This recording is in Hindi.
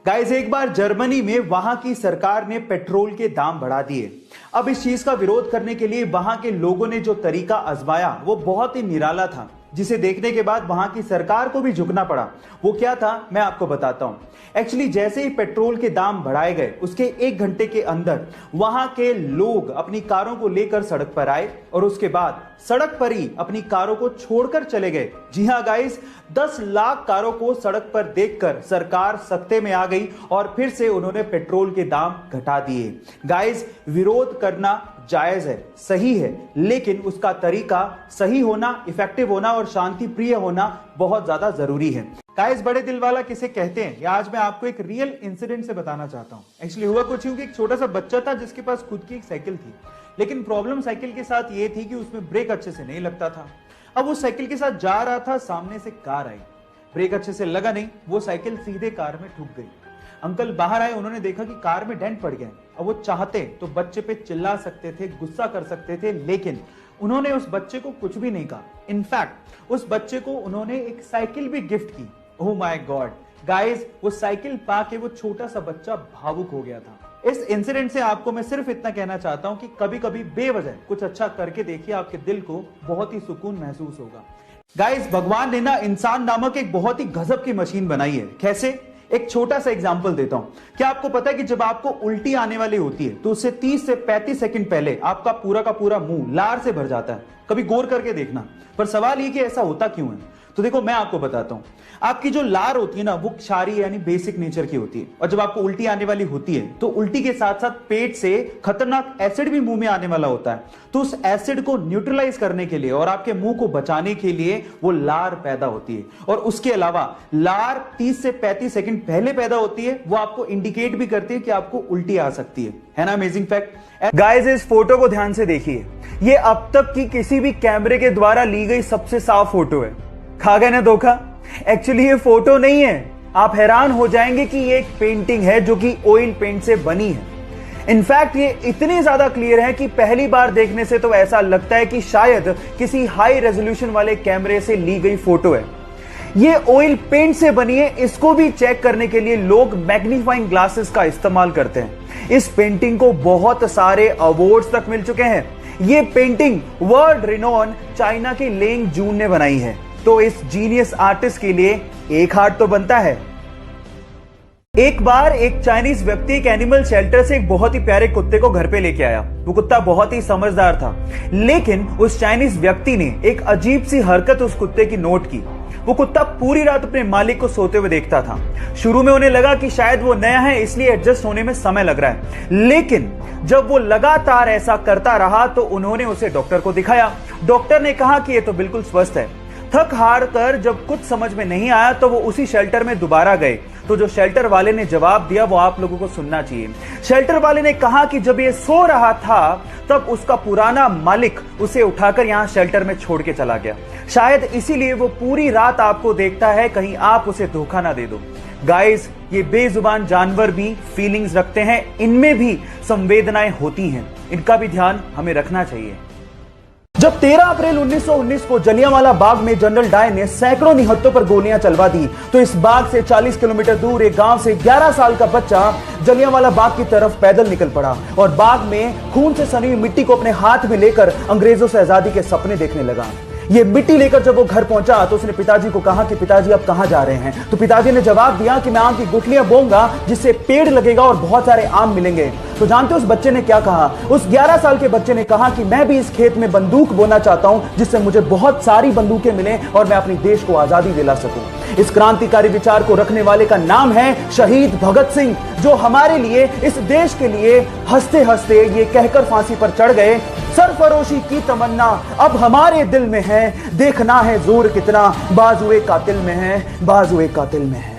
गाइस, एक बार जर्मनी में वहां की सरकार ने पेट्रोल के दाम बढ़ा दिए। अब इस चीज का विरोध करने के लिए वहां के लोगों ने जो तरीका आजमाया वो बहुत ही निराला था, जिसे देखने के बाद वहां की सरकार को भी झुकना पड़ा। वो क्या था, मैं आपको बताता हूं। एक्चुअली जैसे ही पेट्रोल के दाम बढ़ाए गए उसके 1 घंटे के अंदर वहां के लोग अपनी कारों को लेकर सड़क पर आए और उसके बाद सड़क पर ही अपनी कारों को छोड़कर चले गए। जी हां गाइस, 10 लाख कारों को सड़क पर देखकर सरकार सख्ते में आ गई और फिर से उन्होंने पेट्रोल के दाम घटा दिए। गाइस, विरोध करना जायज है, सही है, लेकिन उसका तरीका सही होना, इफेक्टिव होना और शांति प्रिय होना बहुत ज्यादा जरूरी है। गाइस, बड़े दिल वाला किसे कहते हैं, या आज मैं आपको एक रियल इंसिडेंट से बताना चाहता हूं। एक्चुअली हुआ कुछ यूं कि एक छोटा सा बच्चा था जिसके पास खुद की एक साइकिल थी, लेकिन प्रॉब्लम साइकिल के साथ ये थी कि उसमें ब्रेक अच्छे से नहीं लगता था। अब वो साइकिल के साथ जा रहा था, सामने से कार आई, ब्रेक अच्छे से लगा नहीं, वो साइकिल सीधे कार में ठुक गई। अंकल बाहर आए, उन्होंने देखा कि कार में डेंट पड़ गया। अब वो चाहते तो बच्चे पे चिल्ला सकते थे, गुस्सा कर सकते थे, लेकिन उन्होंने उस बच्चे को कुछ भी नहीं कहा। इनफैक्ट उस बच्चे को उन्होंने एक साइकिल भी गिफ्ट की। ओह माय गॉड गाइस, वो साइकिल पाके वो छोटा सा बच्चा भावुक हो गया था। इस इंसिडेंट से आपको मैं सिर्फ इतना कहना चाहता हूं कि कभी कभी बेवजह कुछ अच्छा करके देखिए, आपके दिल को बहुत ही सुकून महसूस होगा। गाइस, भगवान ने ना इंसान नामक एक बहुत ही गजब की मशीन बनाई है। कैसे? एक छोटा सा एग्जांपल देता हूं। क्या आपको पता है कि जब आपको उल्टी आने वाली होती है तो उससे 30 से 35 सेकंड पहले आपका पूरा का पूरा मुंह लार से भर जाता है? कभी गौर करके देखना। पर सवाल ये कि ऐसा होता क्यों है? तो देखो, मैं आपको बताता हूं। आपकी जो लार होती है ना, वो क्षारीय यानी बेसिक नेचर की होती है, और जब आपको उल्टी आने वाली होती है तो उल्टी के साथ साथ पेट से खतरनाक एसिड भी मुंह में आने वाला होता है। तो उस एसिड को न्यूट्रलाइज करने के लिए और आपके मुंह को बचाने के लिए वो लार पैदा होती है। और उसके अलावा लार 30 से 35 सेकंड पहले पैदा होती है, वो आपको इंडिकेट भी करती है कि आपको उल्टी आ सकती है ना? Amazing fact. गाइस, इस फोटो को ध्यान से देखिए, ये अब तक की किसी भी कैमरे के द्वारा ली गई सबसे साफ फोटो है। खा गए ना धोखा? एक्चुअली ये फोटो नहीं है। आप हैरान हो जाएंगे कि ये एक पेंटिंग है जो कि ऑयल पेंट से बनी है। इनफैक्ट ये इतनी ज्यादा क्लियर है कि पहली बार देखने से तो ऐसा लगता है कि शायद किसी हाई रेजोल्यूशन वाले कैमरे से ली गई फोटो है। ये ऑयल पेंट से बनी है, इसको भी चेक करने के लिए लोग मैग्नीफाइंग ग्लासेस का इस्तेमाल करते हैं। इस पेंटिंग को बहुत सारे अवार्ड्स तक मिल चुके हैं। ये पेंटिंग वर्ल्ड रिनोन चाइना के लेंग जून ने बनाई है। तो इस जीनियस आर्टिस्ट के लिए एक हार्ट तो बनता है। एक बार एक चाइनीज व्यक्ति एक एनिमल शेल्टर से एक बहुत ही प्यारे कुत्ते को घर पे लेके आया। वो कुत्ता बहुत ही समझदार था, लेकिन उस चाइनीज व्यक्ति ने एक अजीब सी हरकत उस कुत्ते की नोट की। वो कुत्ता पूरी रात अपने मालिक को सोते हुए देखता था। शुरू में उन्हें लगा कि शायद वो नया है, इसलिए एडजस्ट होने में समय लग रहा है, लेकिन जब वो लगातार ऐसा करता रहा तो उन्होंने उसे डॉक्टर को दिखाया। डॉक्टर ने कहा कि ये तो बिल्कुल स्वस्थ है। थक हार कर जब कुछ समझ में नहीं आया तो वो उसी शेल्टर में दोबारा गए। तो जो शेल्टर वाले ने जवाब दिया वो आप लोगों को सुनना चाहिए। शेल्टर वाले ने कहा कि जब ये सो रहा था तब उसका पुराना मालिक उसे उठाकर यहां शेल्टर में छोड़ के चला गया। शायद इसीलिए वो पूरी रात आपको देखता है, कहीं आप उसे धोखा ना दे दो। गाइस, ये बेजुबान जानवर भी फीलिंग्स रखते हैं, इनमें भी संवेदनाएं होती हैं, इनका भी ध्यान हमें रखना चाहिए। जब 13 अप्रैल 1919 को जलियांवाला बाग में जनरल डायर ने सैकड़ों निहत्तों पर गोलियां चलवा दी, तो इस बाग से 40 किलोमीटर दूर एक गांव से 11 साल का बच्चा जलियांवाला बाग की तरफ पैदल निकल पड़ा और बाग में खून से सनी हुई मिट्टी को अपने हाथ में लेकर अंग्रेजों से आजादी के सपने देखने लगा। ये मिट्टी लेकर जब वो घर पहुंचा तो उसने पिताजी को कहा कि पिताजी आप कहां जा रहे हैं? तो पिताजी ने जवाब दिया कि मैं आम की गुठलियां बोऊंगा, जिससे पेड़ लगेगा और बहुत सारे आम मिलेंगे। तो जानते हो उस बच्चे ने क्या कहा? उस 11 साल के बच्चे ने कहा कि मैं भी इस खेत में बंदूक बोना चाहता हूं, जिससे मुझे बहुत सारी बंदूकें मिलें और मैं अपने देश को आजादी दिला सकूं। इस क्रांतिकारी विचार को रखने वाले का नाम है शहीद भगत सिंह, जो हमारे लिए, इस देश के लिए हंसते हंसते ये कहकर फांसी पर चढ़ गए, सरफरोशी की तमन्ना अब हमारे दिल में है, देखना है जोर कितना बाजुए कातिल में है, बाजुए कातिल में है।